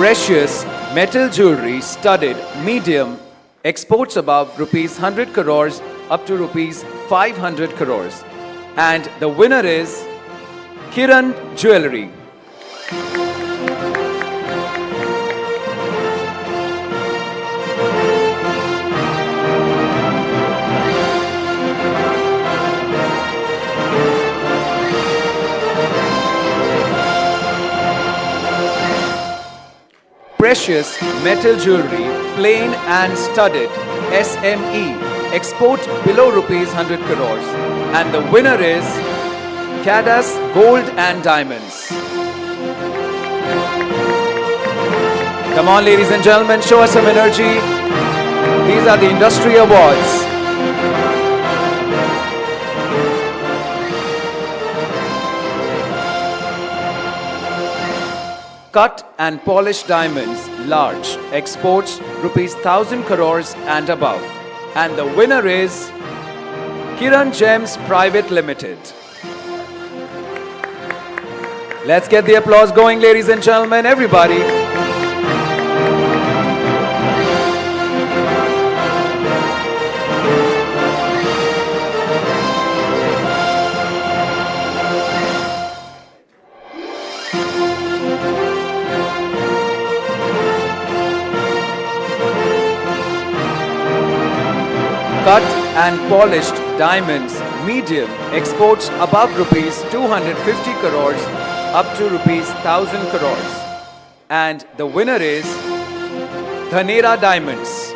Precious metal jewelry studded medium exports above rupees 100 crores up to rupees 500 crores. And the winner is Kiran Jewellery. Precious metal jewelry, plain and studded, SME, export below rupees 100 crores. And the winner is Cadas Gold and Diamonds. Come on, ladies and gentlemen, show us some energy. These are the industry awards. Cut and polished diamonds, large, exports rupees 1,000 crores and above. And the winner is Kiran Gems Private Limited. Let's get the applause going, ladies and gentlemen, everybody. Cut and polished diamonds, medium, exports above rupees 250 crores up to rupees 1,000 crores. And the winner is Dhanera Diamonds.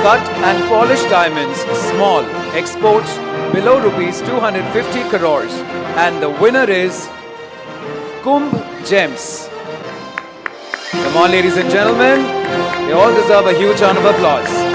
Cut and polished diamonds, small, exports below rupees 250 crores. And the winner is Kumbh Gems. Come on, ladies and gentlemen, they all deserve a huge round of applause.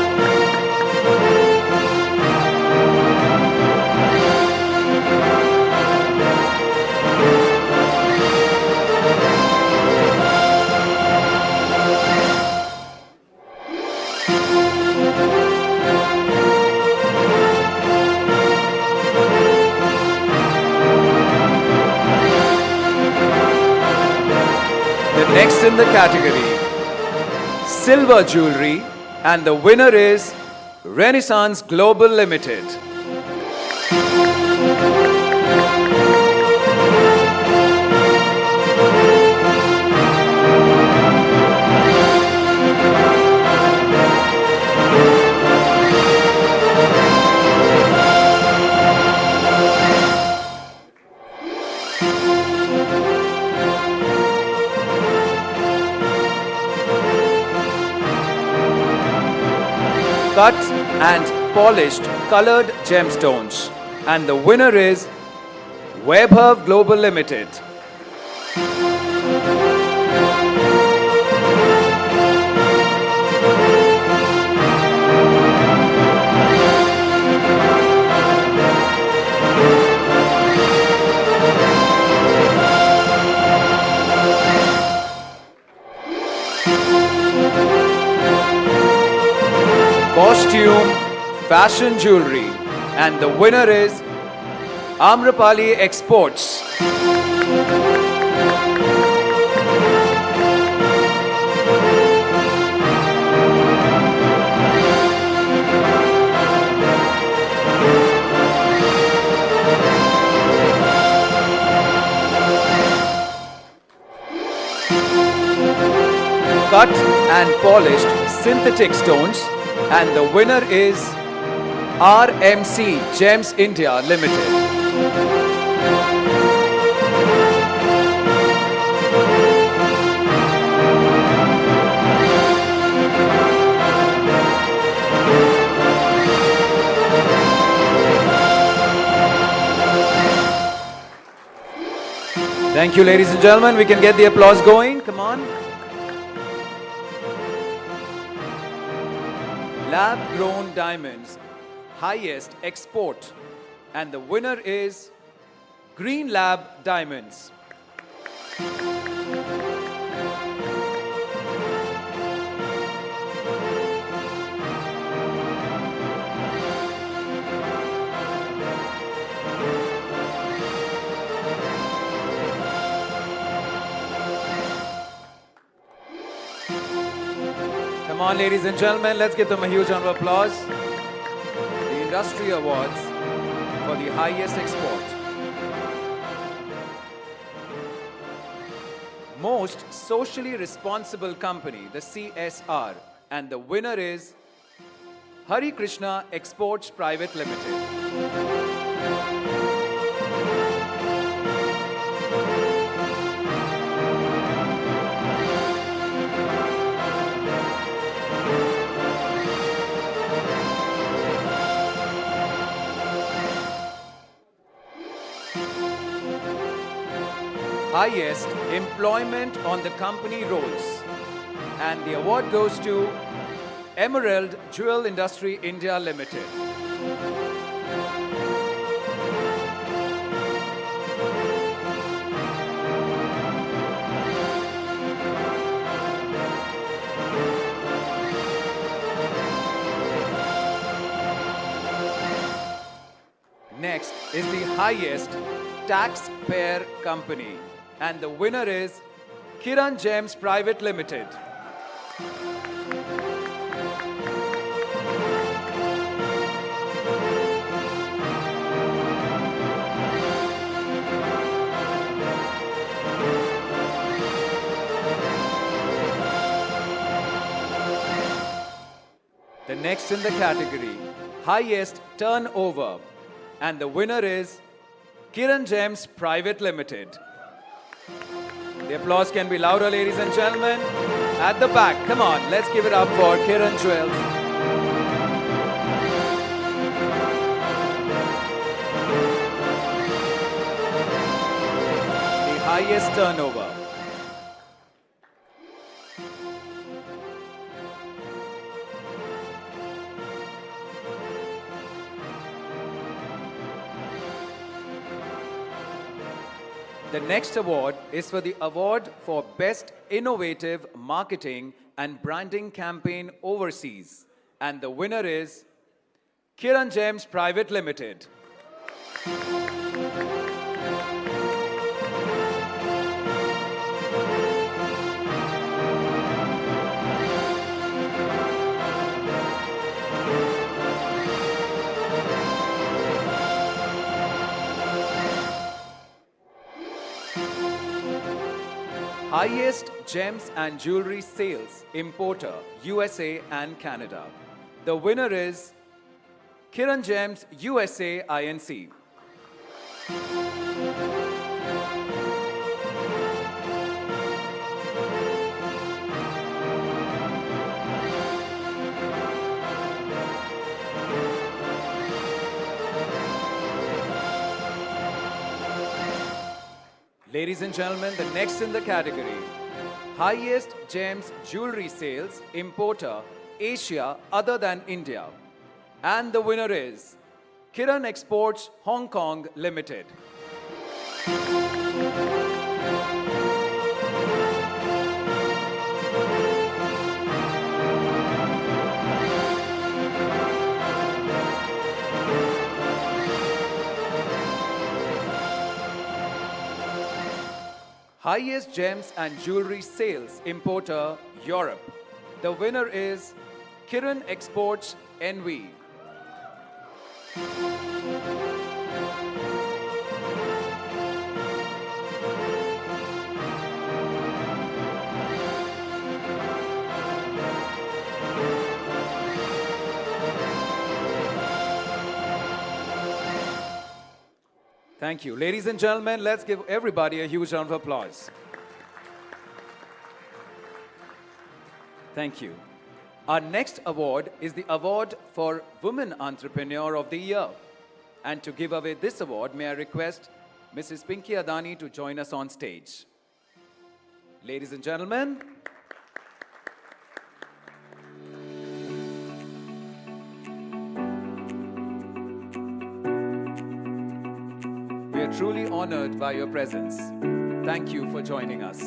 Next in the category, silver jewelry, and the winner is Renaissance Global Limited. Cut and polished colored gemstones. And the winner is Vaibhav Global Limited. Costume, fashion jewelry, and the winner is Amrapali Exports. Cut and polished synthetic stones. And the winner is RMC Gems India Limited. Thank you, ladies and gentlemen. We can get the applause going. Come on. Lab-grown diamonds, highest export And the winner is Green Lab Diamonds. Come on, ladies and gentlemen, let's give them a huge round of applause. The Industry Awards for the highest export. Most socially responsible company, the CSR, and the winner is Hari Krishna Exports Private Limited. Highest employment on the company rolls. And the award goes to Emerald Jewel Industry India Limited. Next is the highest taxpayer company. And the winner is Kiran Gems Private Limited. The next in the category, highest turnover. And the winner is Kiran Gems Private Limited. The applause can be louder, ladies and gentlemen. At the back, come on, let's give it up for Kiran Jewels. The highest turnover. The next award is for the award for Best Innovative Marketing and Branding Campaign Overseas. And the winner is Kiran Gems Private Limited. Highest gems and jewelry sales importer, USA and Canada. The winner is Kiran Gems USA Inc. Ladies and gentlemen, the next in the category, highest gems jewelry sales importer, Asia other than India. And the winner is Kiran Exports Hong Kong Limited. Highest gems and jewelry sales importer, Europe. The winner is Kiran Exports NV. Thank you. Ladies and gentlemen, let's give everybody a huge round of applause. Thank you. Our next award is the award for Women Entrepreneur of the Year. And to give away this award, may I request Mrs. Pinky Adani to join us on stage. Ladies and gentlemen, are truly honored by your presence. Thank you for joining us.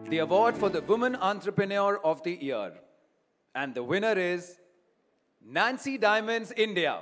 The award for the Woman Entrepreneur of the Year. And the winner is Nancy Diamonds, India.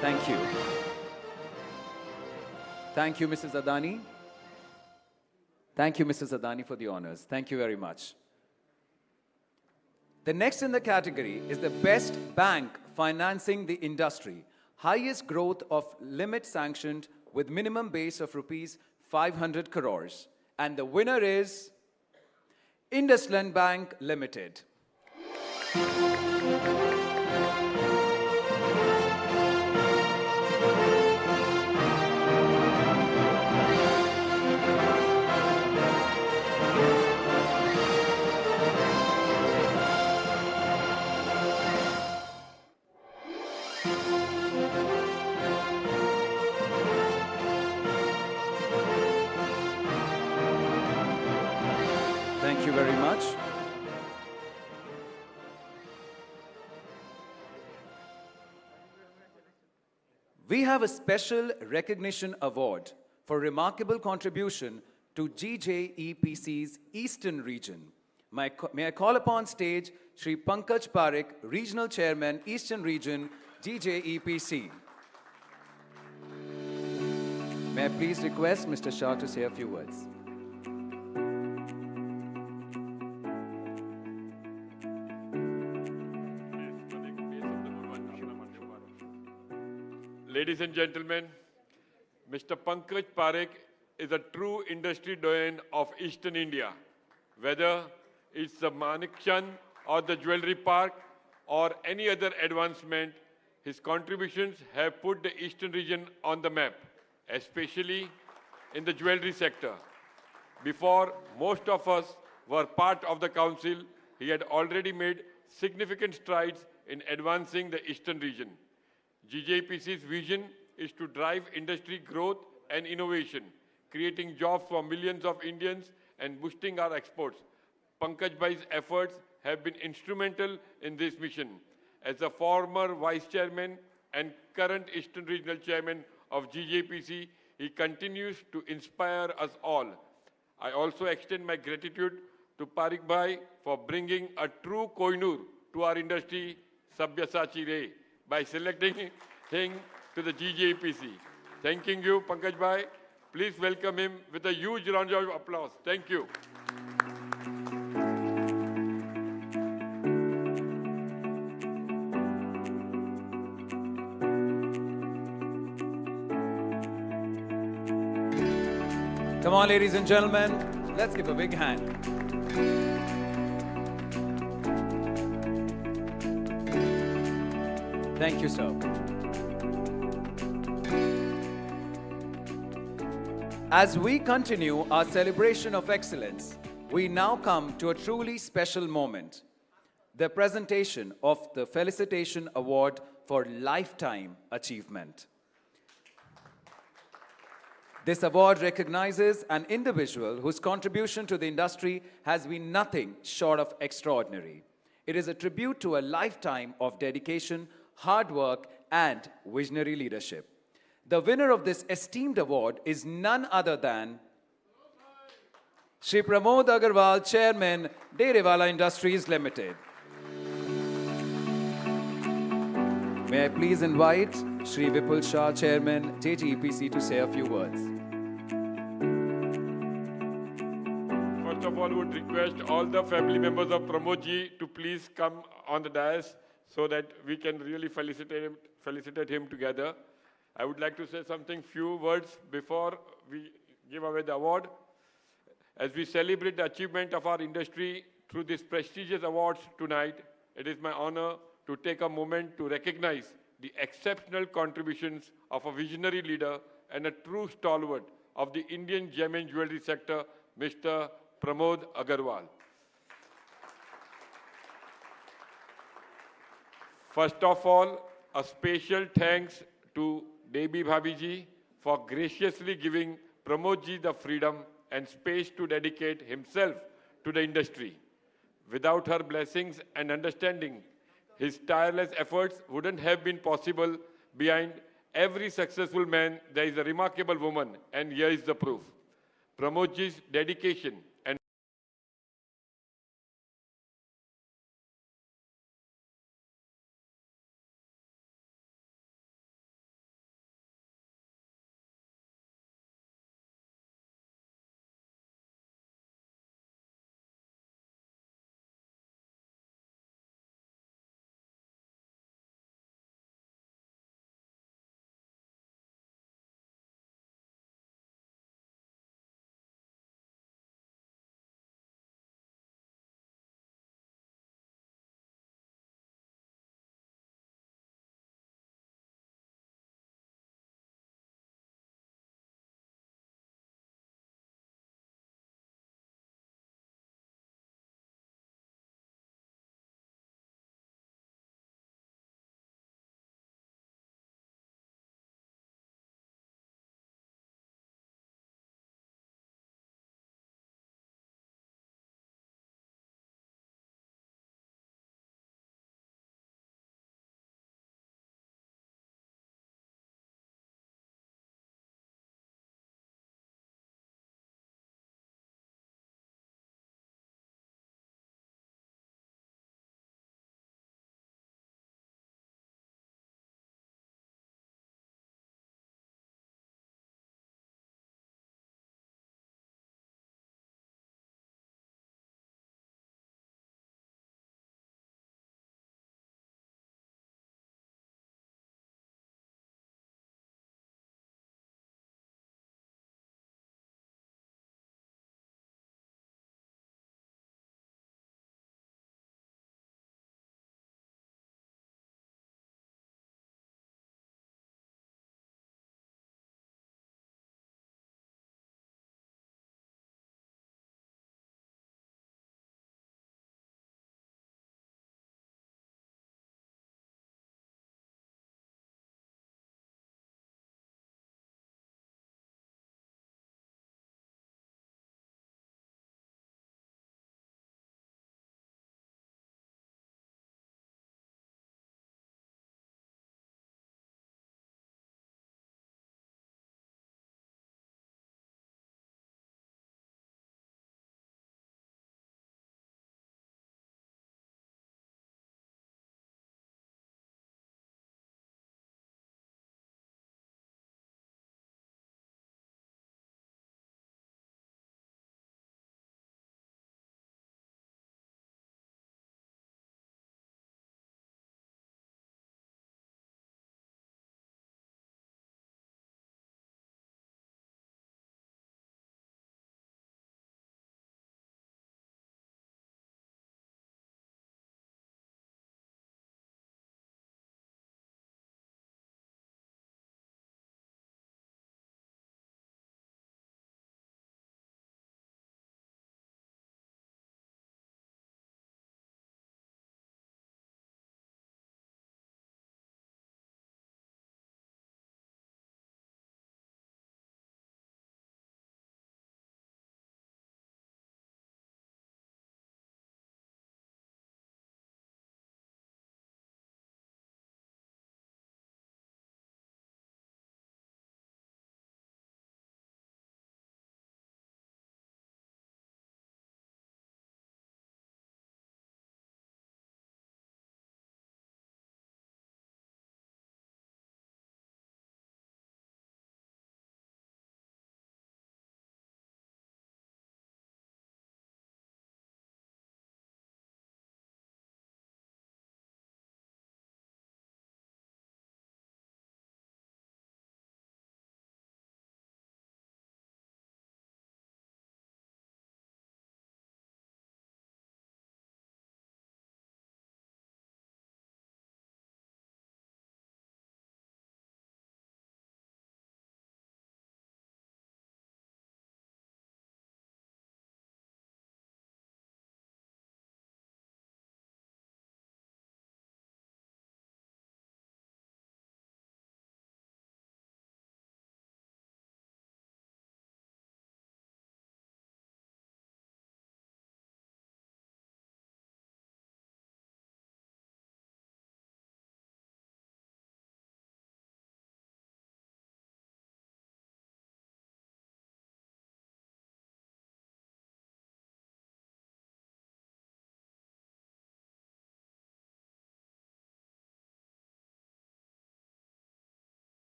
Thank you. Thank you, Mrs. Adani. Thank you, Mrs. Adani, for the honors. Thank you very much. The next in the category is the Best Bank Financing the Industry. Highest growth of limit sanctioned with minimum base of rupees 500 crores. And the winner is IndusLand Bank Limited. Thank you very much. We have a special recognition award for remarkable contribution to GJEPC's Eastern region. May I call upon stage Shri Pankaj Parekh, Regional Chairman, Eastern Region, GJEPC. May I please request Mr. Shah to say a few words.
Ladies and gentlemen, Mr. Pankaj Parekh is a true industry doyen of Eastern India. Whether it's the Manikchand or the Jewellery Park or any other advancement, his contributions have put the Eastern region on the map, especially in the jewellery sector. Before most of us were part of the council, he had already made significant strides in advancing the Eastern region. GJPC's vision is to drive industry growth and innovation, creating jobs for millions of Indians and boosting our exports. Pankaj Bhai's efforts have been instrumental in this mission. As a former Vice Chairman and current Eastern Regional Chairman of GJPC, he continues to inspire us all. I also extend my gratitude to Parekh Bhai for bringing a true Kohinoor to our industry, Sabyasachi Re, by selecting him to the GJPC. Thanking you, Pankaj Bhai. Please welcome him with a huge round of applause. Thank you.
Come on, ladies and gentlemen, let's give a big hand. Thank you, sir. As we continue our celebration of excellence, we now come to a truly special moment, the presentation of the Felicitation Award for Lifetime Achievement. This award recognizes an individual whose contribution to the industry has been nothing short of extraordinary. It is a tribute to a lifetime of dedication, hard work, and visionary leadership. The winner of this esteemed award is none other than Shri Pramod Agarwal, Chairman, Derewala Industries Limited. May I please invite Shri Vipul Shah, Chairman, JGEPC, to say a few words.
First of all, I would request all the family members of Pramod ji to please come on the dais so that we can really felicitate him together. I would like to say few words before we give away the award. As we celebrate the achievement of our industry through these prestigious awards tonight, it is my honor to take a moment to recognize the exceptional contributions of a visionary leader and a true stalwart of the Indian gem and jewellery sector, Mr. Pramod Agarwal. First of all, a special thanks to Debi Bhabhi ji for graciously giving Pramod ji the freedom and space to dedicate himself to the industry. Without her blessings and understanding, his tireless efforts wouldn't have been possible. Behind every successful man, there is a remarkable woman, and here is the proof. Pramod ji's dedication